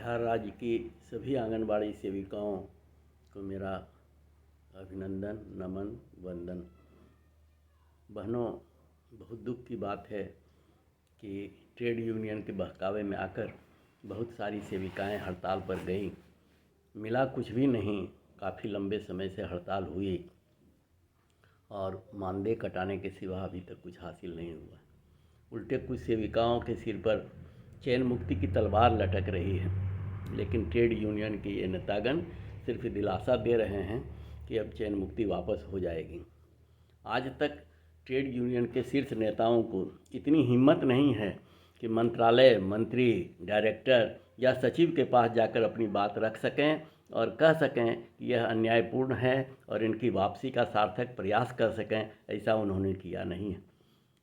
बिहार राज्य की सभी आंगनबाड़ी सेविकाओं को मेरा अभिनंदन, नमन, वंदन। बहनों, बहुत दुख की बात है कि ट्रेड यूनियन के बहकावे में आकर बहुत सारी सेविकाएं हड़ताल पर गईं। मिला कुछ भी नहीं, काफ़ी लंबे समय से हड़ताल हुई और मानदेय कटाने के सिवा अभी तक कुछ हासिल नहीं हुआ। उल्टे कुछ सेविकाओं के सिर पर चैन मुक्ति की तलवार लटक रही है, लेकिन ट्रेड यूनियन के ये नेतागण सिर्फ दिलासा दे रहे हैं कि अब चैन मुक्ति वापस हो जाएगी। आज तक ट्रेड यूनियन के शीर्ष नेताओं को इतनी हिम्मत नहीं है कि मंत्रालय, मंत्री, डायरेक्टर या सचिव के पास जाकर अपनी बात रख सकें और कह सकें कि यह अन्यायपूर्ण है और इनकी वापसी का सार्थक प्रयास कर सकें। ऐसा उन्होंने किया नहीं है।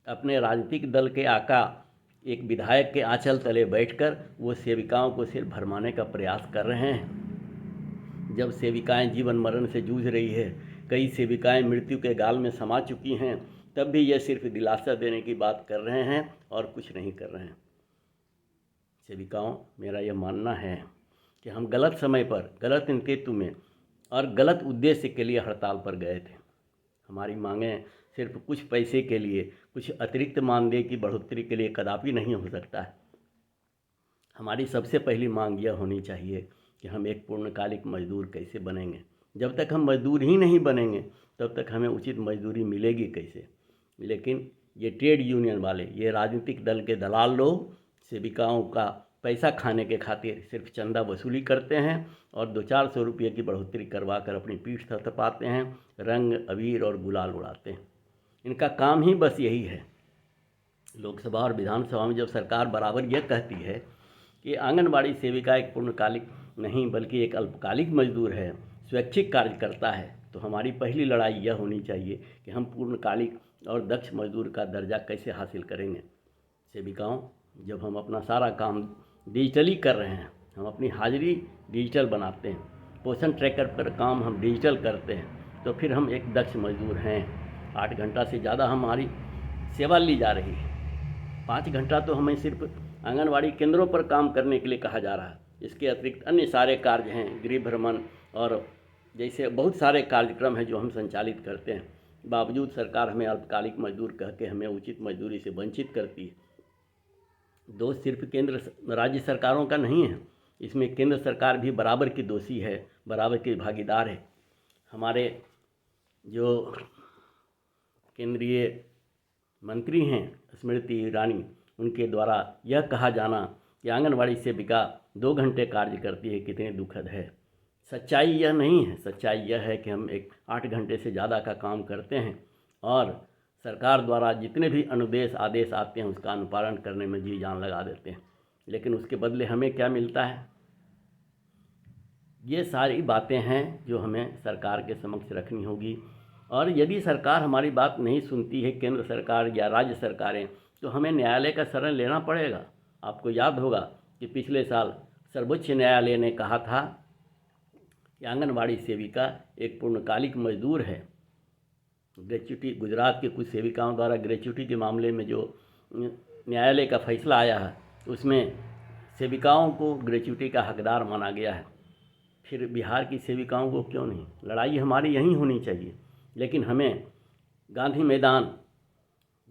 अपने राजनीतिक दल के आका एक विधायक के आंचल तले बैठकर वो सेविकाओं को सिर्फ भरमाने का प्रयास कर रहे हैं। जब सेविकाएं जीवन मरण से जूझ रही है, कई सेविकाएं मृत्यु के गाल में समा चुकी हैं, तब भी ये सिर्फ दिलासा देने की बात कर रहे हैं और कुछ नहीं कर रहे हैं। सेविकाओं, मेरा यह मानना है कि हम गलत समय पर, गलत नेतृत्व में और गलत उद्देश्य के लिए हड़ताल पर गए थे। हमारी मांगें सिर्फ कुछ पैसे के लिए, कुछ अतिरिक्त मानदेय की बढ़ोतरी के लिए कदापि नहीं हो सकता है। हमारी सबसे पहली मांग यह होनी चाहिए कि हम एक पूर्णकालिक मजदूर कैसे बनेंगे। जब तक हम मजदूर ही नहीं बनेंगे तब तक हमें उचित मजदूरी मिलेगी कैसे। लेकिन ये ट्रेड यूनियन वाले, ये राजनीतिक दल के दलाल लोग सेविकाओं का पैसा खाने के खातिर सिर्फ चंदा वसूली करते हैं और 200-400 रुपये की बढ़ोतरी करवा कर अपनी पीठ थपथपाते हैं, रंग, अबीर और गुलाल उड़ाते हैं। इनका काम ही बस यही है। लोकसभा और विधानसभा में जब सरकार बराबर यह कहती है कि आंगनबाड़ी सेविका एक पूर्णकालिक नहीं बल्कि एक अल्पकालिक मजदूर है, स्वैच्छिक कार्य करता है, तो हमारी पहली लड़ाई यह होनी चाहिए कि हम पूर्णकालिक और दक्ष मजदूर का दर्जा कैसे हासिल करेंगे। सेविकाओं, जब हम अपना सारा काम डिजिटली कर रहे हैं, हम अपनी हाजिरी डिजिटल बनाते हैं, पोषण ट्रैकर पर काम हम डिजिटल करते हैं, तो फिर हम एक दक्ष मजदूर हैं। 8 घंटा से ज़्यादा हमारी सेवा ली जा रही है। 5 घंटा तो हमें सिर्फ आंगनवाड़ी केंद्रों पर काम करने के लिए कहा जा रहा है। इसके अतिरिक्त अन्य सारे कार्य हैं, गृह भ्रमण और जैसे बहुत सारे कार्यक्रम हैं जो हम संचालित करते हैं। बावजूद सरकार हमें अल्पकालिक मजदूर कह के हमें उचित मजदूरी से वंचित करती है। दोष सिर्फ केंद्र राज्य सरकारों का नहीं है, इसमें केंद्र सरकार भी बराबर की दोषी है, बराबर की भागीदार है। हमारे जो केंद्रीय मंत्री हैं स्मृति ईरानी, उनके द्वारा यह कहा जाना कि आंगनवाड़ी सेविका 2 घंटे कार्य करती है, कितने दुखद है। सच्चाई यह नहीं है। सच्चाई यह है कि हम 8 घंटे से ज़्यादा का काम करते हैं और सरकार द्वारा जितने भी अनुदेश आदेश आते हैं उसका अनुपालन करने में जी जान लगा देते हैं, लेकिन उसके बदले हमें क्या मिलता है। ये सारी बातें हैं जो हमें सरकार के समक्ष रखनी होगी। और यदि सरकार हमारी बात नहीं सुनती है, केंद्र सरकार या राज्य सरकारें, तो हमें न्यायालय का शरण लेना पड़ेगा। आपको याद होगा कि पिछले साल सर्वोच्च न्यायालय ने कहा था कि आंगनवाड़ी सेविका एक पूर्णकालिक मजदूर है। ग्रेच्युटी, गुजरात के कुछ सेविकाओं द्वारा ग्रेच्युटी के मामले में जो न्यायालय का फैसला आया है उसमें सेविकाओं को ग्रेच्युटी का हकदार माना गया है। फिर बिहार की सेविकाओं को क्यों नहीं? लड़ाई हमारी यहीं होनी चाहिए। लेकिन हमें गांधी मैदान,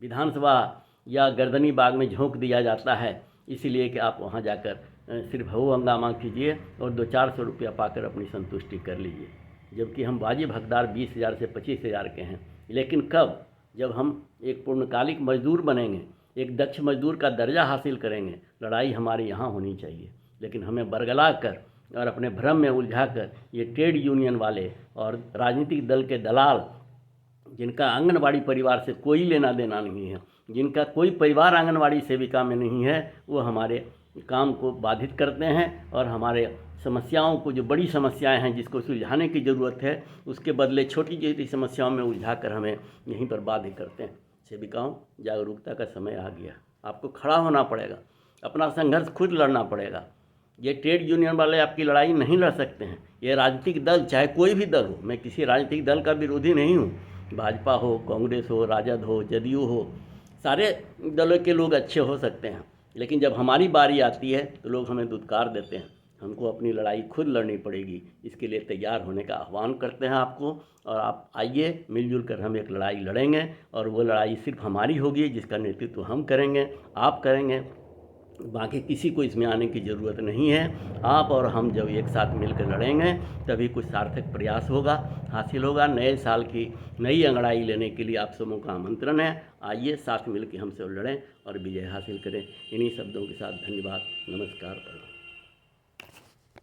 विधानसभा या गर्दनी बाग में झोंक दिया जाता है, इसीलिए कि आप वहां जाकर सिर्फ हो हंगामा कीजिए और 200-400 रुपया पाकर अपनी संतुष्टि कर लीजिए, जबकि हम वाजिब हकदार 20,000 से 25,000 के हैं। लेकिन कब? जब हम एक पूर्णकालिक मजदूर बनेंगे, एक दक्ष मजदूर का दर्जा हासिल करेंगे। लड़ाई हमारी यहाँ होनी चाहिए। लेकिन हमें बरगला कर और अपने भ्रम में उलझा कर ये ट्रेड यूनियन वाले और राजनीतिक दल के दलाल, जिनका आंगनवाड़ी परिवार से कोई लेना देना नहीं है, जिनका कोई परिवार आंगनवाड़ी सेविका में नहीं है, वो हमारे काम को बाधित करते हैं और हमारे समस्याओं को, जो बड़ी समस्याएं हैं जिसको सुलझाने की ज़रूरत है, उसके बदले छोटी छोटी समस्याओं में उलझा कर हमें यहीं पर बाध्य करते हैं। सेविकाओं, जागरूकता का समय आ गया। आपको खड़ा होना पड़ेगा, अपना संघर्ष खुद लड़ना पड़ेगा। ये ट्रेड यूनियन वाले आपकी लड़ाई नहीं लड़ सकते हैं। ये राजनीतिक दल, चाहे कोई भी दल हो, मैं किसी राजनीतिक दल का विरोधी नहीं हूँ। भाजपा हो, कांग्रेस हो, राजद हो, जदयू हो, सारे दलों के लोग अच्छे हो सकते हैं, लेकिन जब हमारी बारी आती है तो लोग हमें दुत्कार देते हैं, हमको अपनी लड़ाई खुद लड़नी पड़ेगी। इसके लिए तैयार होने का आह्वान करते हैं आपको, और आप आइए, मिलजुल कर हम एक लड़ाई लड़ेंगे, और वो लड़ाई सिर्फ हमारी होगी, जिसका नेतृत्व हम करेंगे, आप करेंगे। बाकी किसी को इसमें आने की ज़रूरत नहीं है। आप और हम जब एक साथ मिलकर लड़ेंगे तभी कुछ सार्थक प्रयास होगा, हासिल होगा। नए साल की नई अंगड़ाई लेने के लिए आप सबों का आमंत्रण है। आइए, साथ मिलकर हम सब लड़ें और विजय हासिल करें। इन्हीं शब्दों के साथ धन्यवाद, नमस्कार।